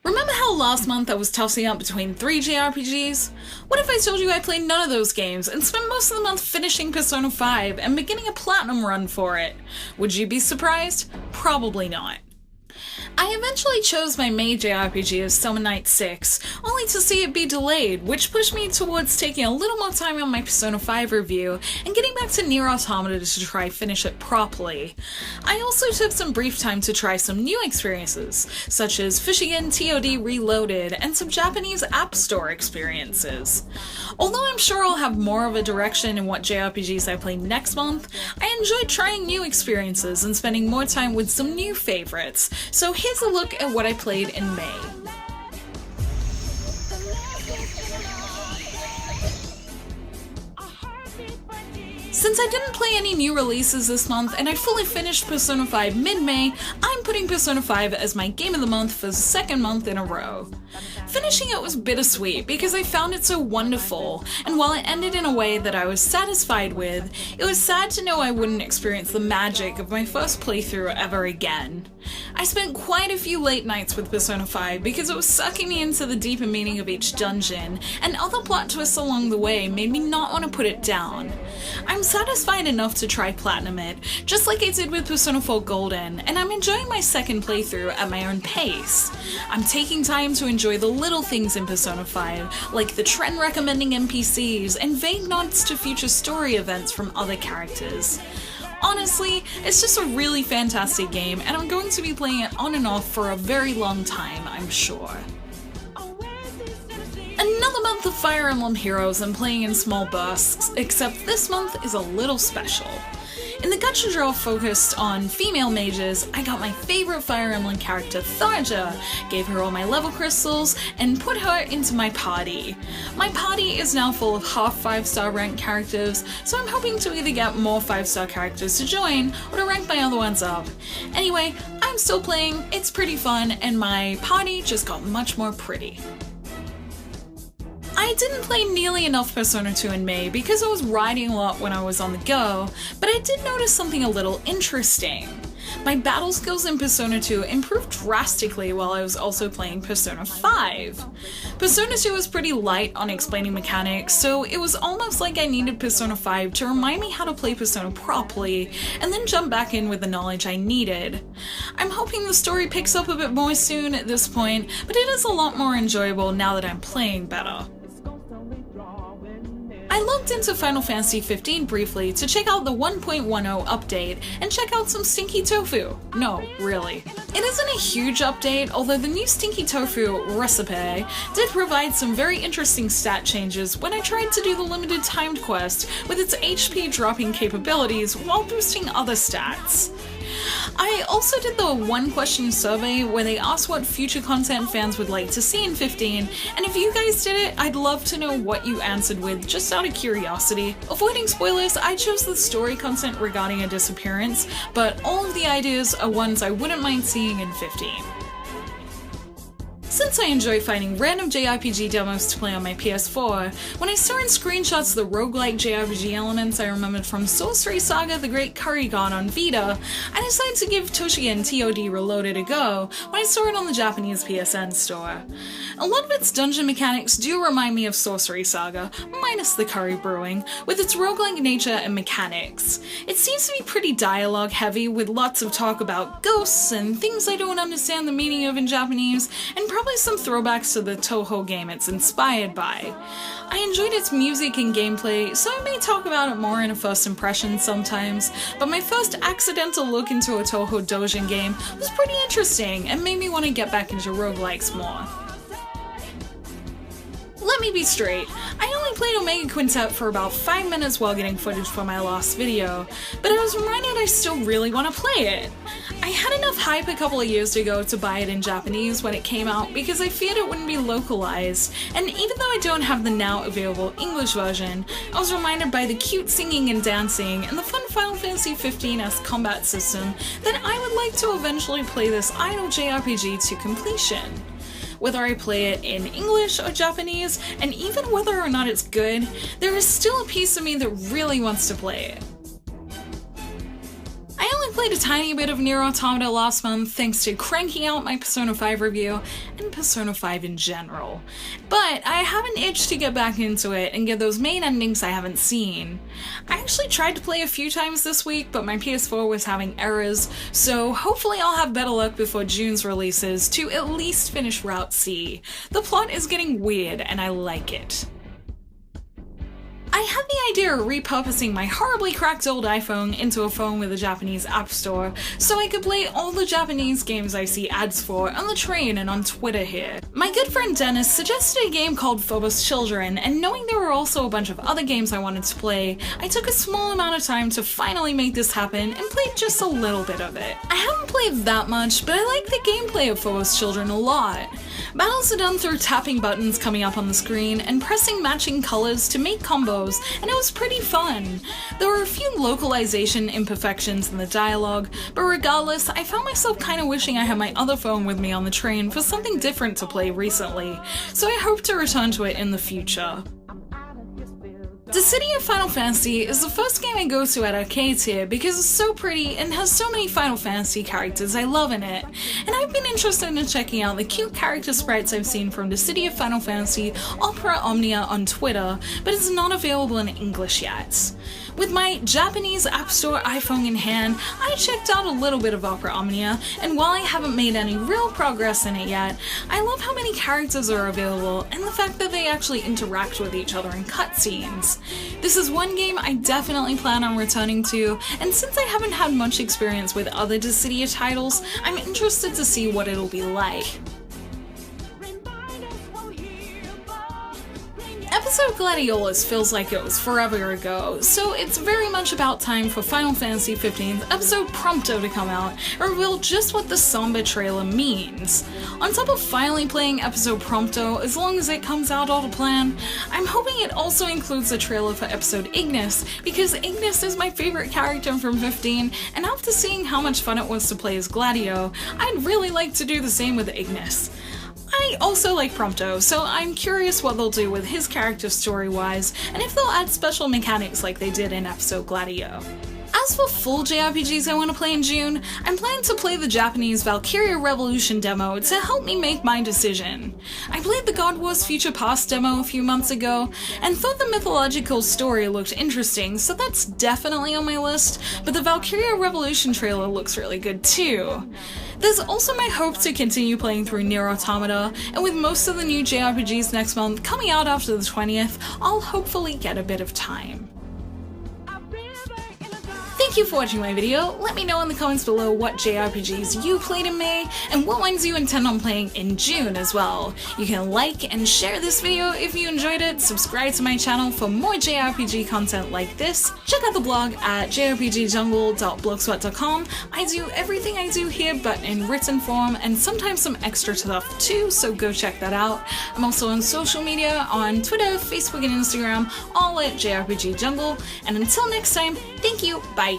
Remember how last month I was tossing up between 3 JRPGs? What if I told you I played none of those games and spent most of the month finishing Persona 5 and beginning a platinum run for it? Would you be surprised? Probably not. I eventually chose my May JRPG as Summer Night 6, only to see it be delayed, which pushed me towards taking a little more time on my Persona 5 review and getting back to Nier Automata to try finish it properly. I also took some brief time to try some new experiences, such as Fushigen TOD Reloaded and some Japanese App Store experiences. Although I'm sure I'll have more of a direction in what JRPGs I play next month, I enjoyed trying new experiences and spending more time with some new favorites, so here's a look at what I played in May. Since I didn't play any new releases this month and I fully finished Persona 5 mid-May, I'm putting Persona 5 as my game of the month for the second month in a row. Finishing it was bittersweet because I found it so wonderful, and while it ended in a way that I was satisfied with, it was sad to know I wouldn't experience the magic of my first playthrough ever again. I spent quite a few late nights with Persona 5 because it was sucking me into the deeper meaning of each dungeon, and other plot twists along the way made me not want to put it down. I'm satisfied enough to try platinum it, just like I did with Persona 4 Golden, and I'm enjoying my second playthrough at my own pace. I'm taking time to enjoy the little things in Persona 5, like the trend recommending NPCs and vague nods to future story events from other characters. Honestly, it's just a really fantastic game, and I'm going to be playing it on and off for a very long time, I'm sure. Another month of Fire Emblem Heroes I'm playing in small bursts, except this month is a little special. In the gacha draw focused on female mages, I got my favorite Fire Emblem character, Tharja, gave her all my level crystals, and put her into my party. My party is now full of half 5-star ranked characters, so I'm hoping to either get more 5-star characters to join, or to rank my other ones up. Anyway, I'm still playing, it's pretty fun, and my party just got much more pretty. I didn't play nearly enough Persona 2 in May because I was riding a lot when I was on the go, but I did notice something a little interesting. My battle skills in Persona 2 improved drastically while I was also playing Persona 5. Persona 2 was pretty light on explaining mechanics, so it was almost like I needed Persona 5 to remind me how to play Persona properly, and then jump back in with the knowledge I needed. I'm hoping the story picks up a bit more soon at this point, but it is a lot more enjoyable now that I'm playing better. I logged into Final Fantasy XV briefly to check out the 1.10 update and check out some stinky tofu. No, really. It isn't a huge update, although the new stinky tofu recipe did provide some very interesting stat changes when I tried to do the limited timed quest with its HP dropping capabilities while boosting other stats. I also did the one-question survey where they asked what future content fans would like to see in 15, and if you guys did it, I'd love to know what you answered with, just out of curiosity. Avoiding spoilers, I chose the story content regarding a disappearance, but all of the ideas are ones I wouldn't mind seeing in 15. Since I enjoy finding random JRPG demos to play on my PS4, when I saw in screenshots the roguelike JRPG elements I remembered from Sorcery Saga The Great Curry God on Vita, I decided to give Fushigen TOD Reloaded a go when I saw it on the Japanese PSN store. A lot of its dungeon mechanics do remind me of Sorcery Saga, minus the curry brewing, with its roguelike nature and mechanics. It seems to be pretty dialogue heavy, with lots of talk about ghosts and things I don't understand the meaning of in Japanese, and probably some throwbacks to the Touhou game it's inspired by. I enjoyed its music and gameplay, so I may talk about it more in a first impression sometimes, but my first accidental look into a Touhou Doujin game was pretty interesting and made me want to get back into roguelikes more. Let me be straight, I only played Omega Quintet for about 5 minutes while getting footage for my last video, but I was reminded I still really want to play it. I had enough hype a couple of years ago to buy it in Japanese when it came out because I feared it wouldn't be localized, and even though I don't have the now available English version, I was reminded by the cute singing and dancing and the fun Final Fantasy XV-esque combat system that I would like to eventually play this idle JRPG to completion. Whether I play it in English or Japanese, and even whether or not it's good, there is still a piece of me that really wants to play it. I only played a tiny bit of Nier Automata last month thanks to cranking out my Persona 5 review and Persona 5 in general, but I have an itch to get back into it and get those main endings I haven't seen. I actually tried to play a few times this week, but my PS4 was having errors, so hopefully I'll have better luck before June's releases to at least finish Route C. The plot is getting weird and I like it. I had the idea of repurposing my horribly cracked old iPhone into a phone with a Japanese app store, so I could play all the Japanese games I see ads for on the train and on Twitter here. My good friend Dennis suggested a game called Phobos Children, and knowing there were also a bunch of other games I wanted to play, I took a small amount of time to finally make this happen and played just a little bit of it. I haven't played that much, but I like the gameplay of Phobos Children a lot. Battles are done through tapping buttons coming up on the screen and pressing matching colors to make combos, and it was pretty fun. There were a few localization imperfections in the dialogue, but regardless, I found myself kinda wishing I had my other phone with me on the train for something different to play recently, so I hope to return to it in the future. The City of Final Fantasy is the first game I go to at arcades here because it's so pretty and has so many Final Fantasy characters I love in it, and I've been interested in checking out the cute character sprites I've seen from the City of Final Fantasy Opera Omnia on Twitter, but it's not available in English yet. With my Japanese App Store iPhone in hand, I checked out a little bit of Opera Omnia, and while I haven't made any real progress in it yet, I love how many characters are available and the fact that they actually interact with each other in cutscenes. This is one game I definitely plan on returning to, and since I haven't had much experience with other Dissidia titles, I'm interested to see what it'll be like. Episode Gladiolus feels like it was forever ago, so it's very much about time for Final Fantasy XV's episode Prompto to come out and reveal just what the Samba trailer means. On top of finally playing episode Prompto, as long as it comes out all to plan, I'm hoping it also includes a trailer for episode Ignis, because Ignis is my favorite character from 15, and after seeing how much fun it was to play as Gladio, I'd really like to do the same with Ignis. I also like Prompto, so I'm curious what they'll do with his character story-wise, and if they'll add special mechanics like they did in episode Gladio. As for full JRPGs I want to play in June, I'm planning to play the Japanese Valkyria Revolution demo to help me make my decision. I played the God Wars Future Past demo a few months ago, and thought the mythological story looked interesting, so that's definitely on my list, but the Valkyria Revolution trailer looks really good too. There's also my hope to continue playing through Nier Automata, and with most of the new JRPGs next month coming out after the 20th, I'll hopefully get a bit of time. Thank you for watching my video. Let me know in the comments below what JRPGs you played in May, and what ones you intend on playing in June as well. You can like and share this video if you enjoyed it, subscribe to my channel for more JRPG content like this, check out the blog at jrpgjungle.blogspot.com. I do everything I do here but in written form, and sometimes some extra stuff too, so go check that out. I'm also on social media on Twitter, Facebook, and Instagram, all at JRPG Jungle, and until next time, thank you, bye!